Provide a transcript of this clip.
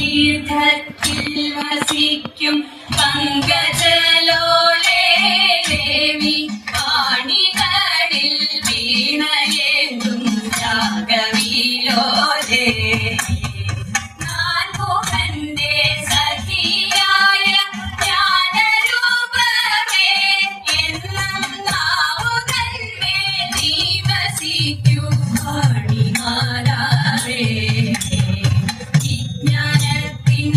തീർത്ഥത്തിൽ വസിക്കും പങ്കജലോലേ ദേവി പാണികളിൽ വീണയേന്തും രാഗവിലോലേ നാൻമുഖന്റെ സഖിയായ ജ്ഞാനരൂപമേ എന്നും നാവുതന്മേൽ നീ വസിക്കൂ പാണിമാരാരേ വിജ്ഞാനത്തിൻ